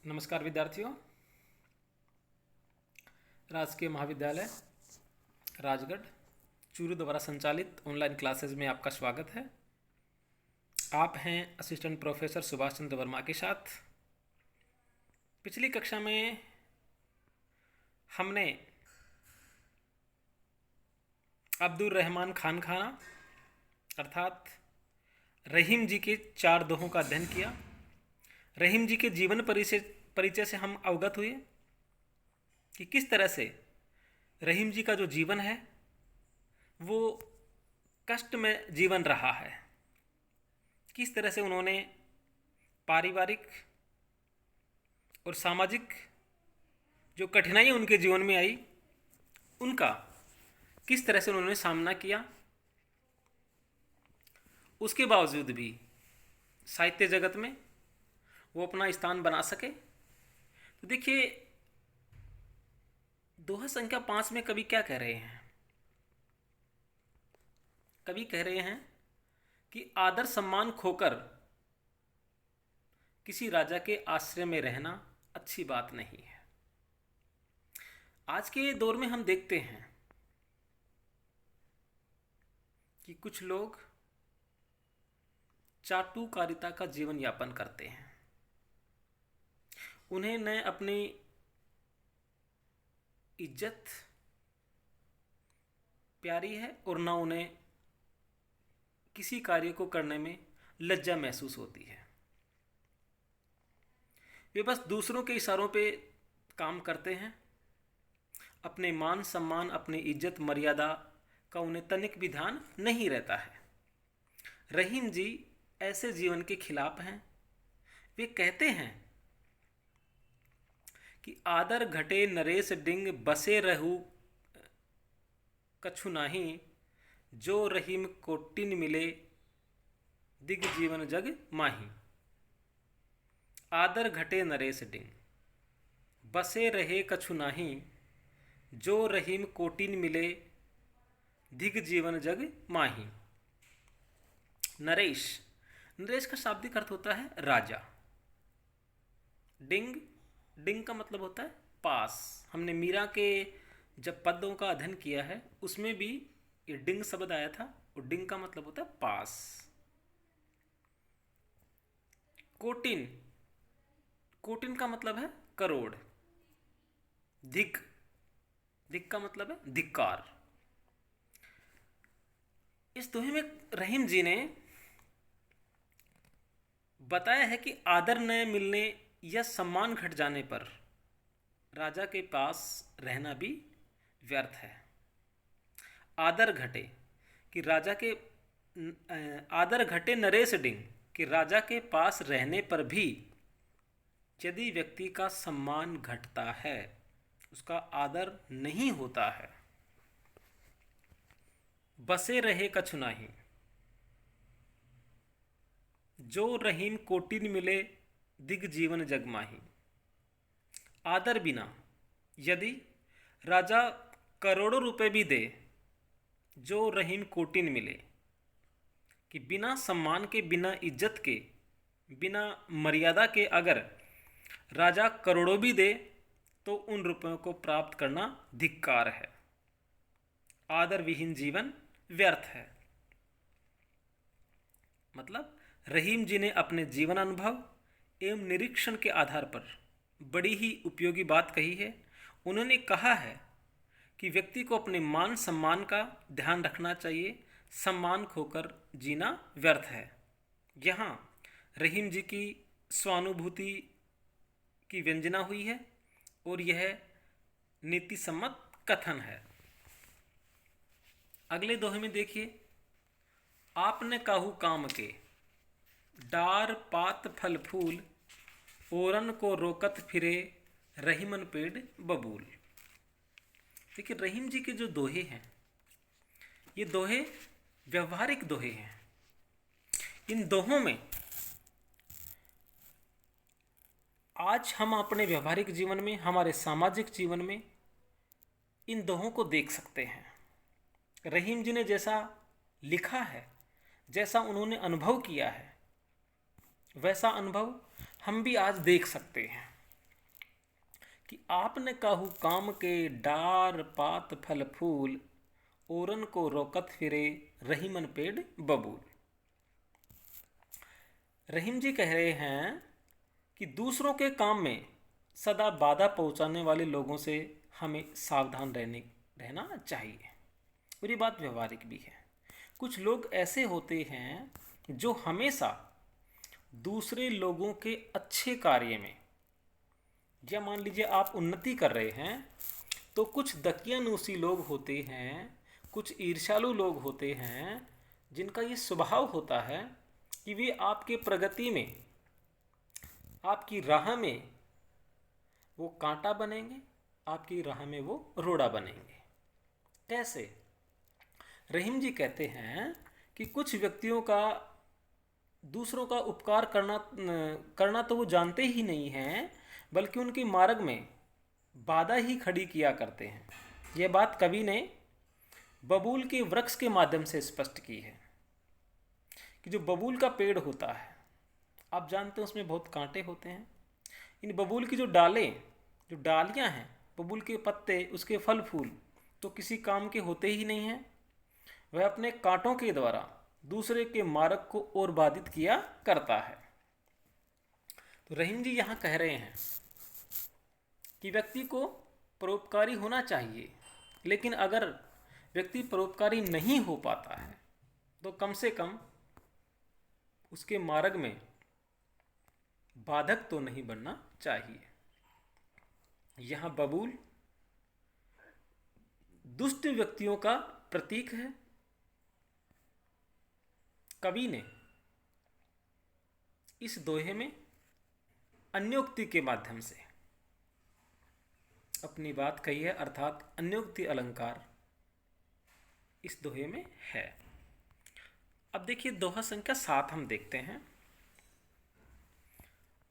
नमस्कार विद्यार्थियों। राजकीय महाविद्यालय राजगढ़ चूरू द्वारा संचालित ऑनलाइन क्लासेस में आपका स्वागत है। आप हैं असिस्टेंट प्रोफेसर सुभाष चंद्र वर्मा के साथ। पिछली कक्षा में हमने अब्दुल रहमान खान खाना अर्थात रहीम जी के 4 दोहों का अध्ययन किया। रहीम जी के जीवन परिचय से हम अवगत हुए कि किस तरह से रहीम जी का जो जीवन है वो कष्ट में जीवन रहा है, किस तरह से उन्होंने पारिवारिक और सामाजिक जो कठिनाइयाँ उनके जीवन में आई उनका किस तरह से उन्होंने सामना किया। उसके बावजूद भी साहित्य जगत में वो अपना स्थान बना सके। तो देखिए, दोहा संख्या 5 में कवि क्या कह रहे हैं? कवि कह रहे हैं कि आदर सम्मान खोकर किसी राजा के आश्रय में रहना अच्छी बात नहीं है। आज के दौर में हम देखते हैं कि कुछ लोग चाटुकारिता का जीवन यापन करते हैं। उन्हें न अपनी इज्जत प्यारी है और न उन्हें किसी कार्य को करने में लज्जा महसूस होती है। वे बस दूसरों के इशारों पे काम करते हैं। अपने मान सम्मान, अपनी इज्जत मर्यादा का उन्हें तनिक भी ध्यान नहीं रहता है। रहीम जी ऐसे जीवन के खिलाफ हैं। वे कहते हैं कि आदर घटे नरेश डिंग, बसे रहू कछु नाही, जो रहीम कोटिन मिले दिग जीवन जग माही। आदर घटे नरेश डिंग, बसे रहे कछु नाही, जो रहीम कोटिन मिले दिग जीवन जग माही। नरेश, नरेश का शाब्दिक अर्थ होता है राजा। डिंग, डिंग का मतलब होता है पास। हमने मीरा के जब पद्यों का अध्ययन किया है उसमें भी ये डिंग शब्द आया था और डिंग का मतलब होता है पास। कोटिन, कोटिन का मतलब है करोड़। धिक, धिक का मतलब है धिक्कार। इस दोहे में रहीम जी ने बताया है कि आदर न मिलने या सम्मान घट जाने पर राजा के पास रहना भी व्यर्थ है। आदर घटे कि राजा के आदर घटे नरेश डिंग कि राजा के पास रहने पर भी यदि व्यक्ति का सम्मान घटता है, उसका आदर नहीं होता है। बसे रहे कछु नाही, जो रहीम कोटिन मिले दिग जीवन जगमाही। आदर बिना यदि राजा करोड़ों रुपए भी दे, जो रहीम कोटिन मिले कि बिना सम्मान के, बिना इज्जत के, बिना मर्यादा के अगर राजा करोड़ों भी दे तो उन रुपयों को प्राप्त करना धिक्कार है। आदर विहीन जीवन व्यर्थ है। मतलब रहीम जी ने अपने जीवन अनुभव एवं निरीक्षण के आधार पर बड़ी ही उपयोगी बात कही है। उन्होंने कहा है कि व्यक्ति को अपने मान सम्मान का ध्यान रखना चाहिए। सम्मान खोकर जीना व्यर्थ है। यहाँ रहीम जी की स्वानुभूति की व्यंजना हुई है और यह नीति सम्मत कथन है। अगले दोहे में देखिए, आपने काहू काम के, डार पात फल फूल, ओरन को रोकत फिरे, रहीमन पेड़ बबूल। देखिए, रहीम जी के जो दोहे हैं ये दोहे व्यवहारिक दोहे हैं। इन दोहों में आज हम अपने व्यवहारिक जीवन में, हमारे सामाजिक जीवन में इन दोहों को देख सकते हैं। रहीम जी ने जैसा लिखा है, जैसा उन्होंने अनुभव किया है, वैसा अनुभव हम भी आज देख सकते हैं। कि आपने काहू काम के डार पात फल फूल, ओरन को रोकत फिरे रहीमन पेड़ बबूल। रहीम जी कह रहे हैं कि दूसरों के काम में सदा बाधा पहुंचाने वाले लोगों से हमें सावधान रहना चाहिए। और ये बात व्यवहारिक भी है। कुछ लोग ऐसे होते हैं जो हमेशा दूसरे लोगों के अच्छे कार्य में, या मान लीजिए आप उन्नति कर रहे हैं तो कुछ दकियानूसी लोग होते हैं, कुछ ईर्ष्यालु लोग होते हैं जिनका ये स्वभाव होता है कि वे आपके प्रगति में, आपकी राह में वो कांटा बनेंगे, आपकी राह में वो रोड़ा बनेंगे। कैसे? रहीम जी कहते हैं कि कुछ व्यक्तियों का दूसरों का उपकार करना तो वो जानते ही नहीं हैं, बल्कि उनके मार्ग में बाधा ही खड़ी किया करते हैं। यह बात कवि ने बबूल के वृक्ष के माध्यम से स्पष्ट की है कि जो बबूल का पेड़ होता है, आप जानते हैं उसमें बहुत कांटे होते हैं। इन बबूल की जो डालियां हैं, बबूल के पत्ते, उसके फल फूल तो किसी काम के होते ही नहीं हैं। वह अपने कांटों के द्वारा दूसरे के मार्ग को और बाधित किया करता है। तो रहीम जी यहाँ कह रहे हैं कि व्यक्ति को परोपकारी होना चाहिए, लेकिन अगर व्यक्ति परोपकारी नहीं हो पाता है तो कम से कम उसके मार्ग में बाधक तो नहीं बनना चाहिए। यहाँ बबूल दुष्ट व्यक्तियों का प्रतीक है। कवि ने इस दोहे में अन्योक्ति के माध्यम से अपनी बात कही है, अर्थात अन्योक्ति अलंकार इस दोहे में है। अब देखिए दोहा संख्या 7 हम देखते हैं।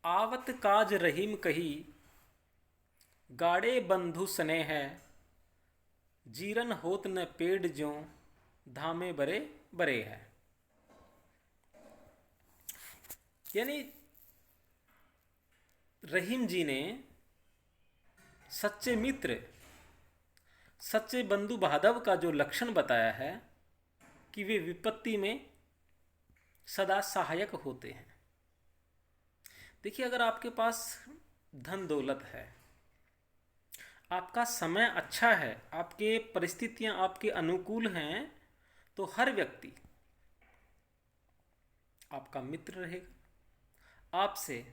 आवत काज रहीम कही, गाड़े बंधु स्नेह है, जीरन होत न पेड़ ज्यों, धामे बरे बरे है। यानी रहीम जी ने सच्चे मित्र, सच्चे बंधु बांधव का जो लक्षण बताया है कि वे विपत्ति में सदा सहायक होते हैं। देखिए, अगर आपके पास धन दौलत है, आपका समय अच्छा है, आपके परिस्थितियां आपके अनुकूल हैं, तो हर व्यक्ति आपका मित्र रहेगा, आपसे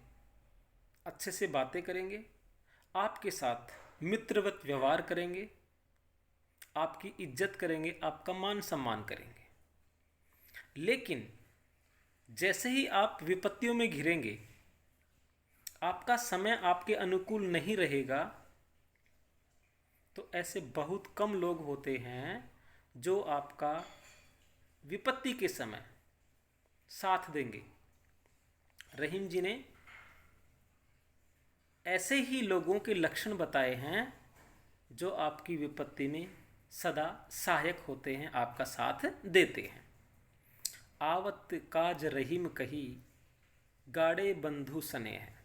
अच्छे से बातें करेंगे, आपके साथ मित्रवत व्यवहार करेंगे, आपकी इज्जत करेंगे, आपका मान सम्मान करेंगे। लेकिन जैसे ही आप विपत्तियों में घिरेंगे, आपका समय आपके अनुकूल नहीं रहेगा, तो ऐसे बहुत कम लोग होते हैं जो आपका विपत्ति के समय साथ देंगे। रहीम जी ने ऐसे ही लोगों के लक्षण बताए हैं जो आपकी विपत्ति में सदा सहायक होते हैं, आपका साथ देते हैं। आवत काज रहीम कही, गाड़े बंधु स्नेह है।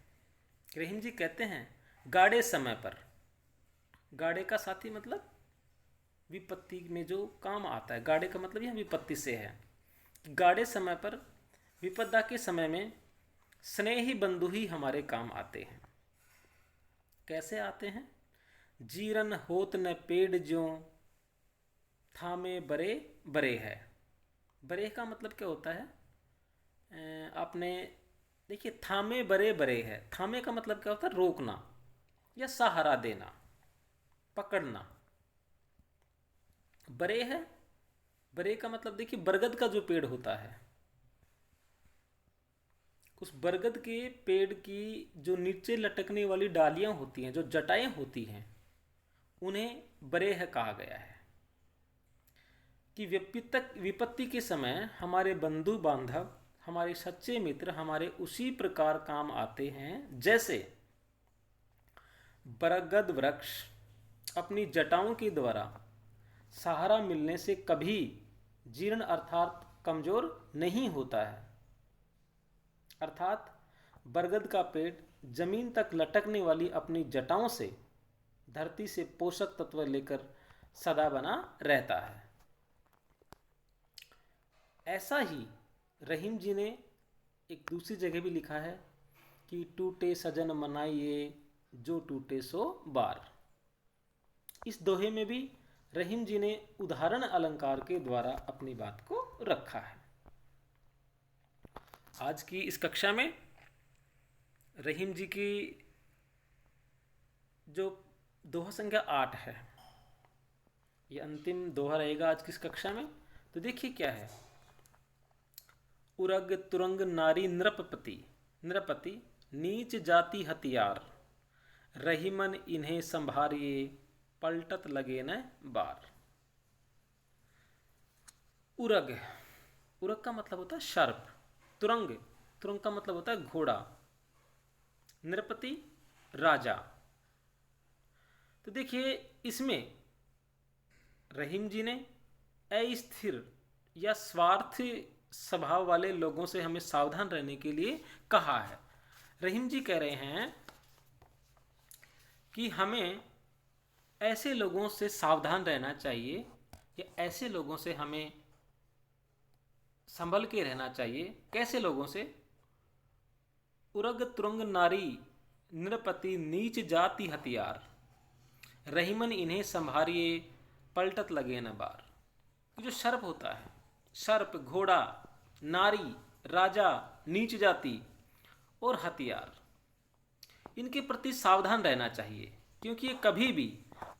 रहीम जी कहते हैं गाड़े समय पर, गाड़े का साथी मतलब विपत्ति में जो काम आता है, गाड़े का मतलब यह विपत्ति से है। गाड़े समय पर, विपदा के समय में स्नेही बंधु ही हमारे काम आते हैं। कैसे आते हैं? जीरन होत न पेड़ ज्यों, थामे बरे बरे है। बरे का मतलब क्या होता है? आपने देखिए, थामे बरे बरे है, थामे का मतलब क्या होता है? रोकना या सहारा देना, पकड़ना। बरे है, बरे का मतलब देखिए बरगद का जो पेड़ होता है, उस बरगद के पेड़ की जो नीचे लटकने वाली डालियां होती हैं, जो जटाएं होती हैं, उन्हें बरेह कहा गया है। कि विपत्ति के समय हमारे बंधु बांधव, हमारे सच्चे मित्र हमारे उसी प्रकार काम आते हैं जैसे बरगद वृक्ष अपनी जटाओं के द्वारा सहारा मिलने से कभी जीर्ण अर्थात कमजोर नहीं होता है। अर्थात बरगद का पेड़ जमीन तक लटकने वाली अपनी जटाओं से धरती से पोषक तत्व लेकर सदा बना रहता है। ऐसा ही रहीम जी ने एक दूसरी जगह भी लिखा है कि टूटे सजन मनाइए जो टूटे सो बार। इस दोहे में भी रहीम जी ने उदाहरण अलंकार के द्वारा अपनी बात को रखा है। आज की इस कक्षा में रहीम जी की जो दोहा संख्या 8 है, ये अंतिम दोहा रहेगा आज की इस कक्षा में। तो देखिए क्या है। उरग तुरंग नारी नृपपति, नृपति नीच जाति हथियार, रहीमन इन्हें संभारिए पलटत लगे न बार। उरग, उरग का मतलब होता है सर्प। तुरंग, तुरंग का मतलब होता है घोड़ा। नृपति राजा। तो देखिए इसमें रहीम जी ने अस्थिर या स्वार्थी स्वभाव वाले लोगों से हमें सावधान रहने के लिए कहा है। रहीम जी कह रहे हैं कि हमें ऐसे लोगों से सावधान रहना चाहिए या ऐसे लोगों से हमें संभल के रहना चाहिए। कैसे लोगों से? उरग तुरंग नारी नृपति नीच जाति हथियार, रहीमन इन्हें संभारिए पलटत लगे न बार। जो सर्प होता है, सर्प, घोड़ा, नारी, राजा, नीच जाति और हथियार, इनके प्रति सावधान रहना चाहिए, क्योंकि ये कभी भी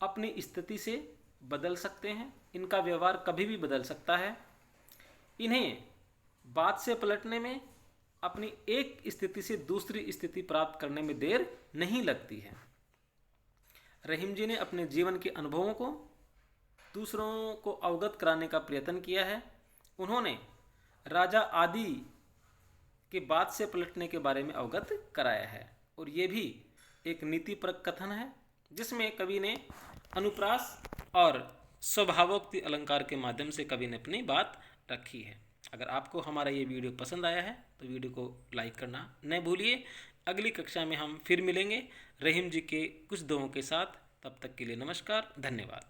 अपनी स्थिति से बदल सकते हैं। इनका व्यवहार कभी भी बदल सकता है। इन्हें बात से पलटने में, अपनी एक स्थिति से दूसरी स्थिति प्राप्त करने में देर नहीं लगती है। रहीम जी ने अपने जीवन के अनुभवों को दूसरों को अवगत कराने का प्रयत्न किया है। उन्होंने राजा आदि के बात से पलटने के बारे में अवगत कराया है, और ये भी एक नीतिपरक कथन है जिसमें कवि ने अनुप्रास और स्वभावोक्ति अलंकार के माध्यम से कवि ने अपनी बात रखी है। अगर आपको हमारा ये वीडियो पसंद आया है तो वीडियो को लाइक करना न भूलिए। अगली कक्षा में हम फिर मिलेंगे रहीम जी के कुछ दोहों के साथ। तब तक के लिए नमस्कार, धन्यवाद।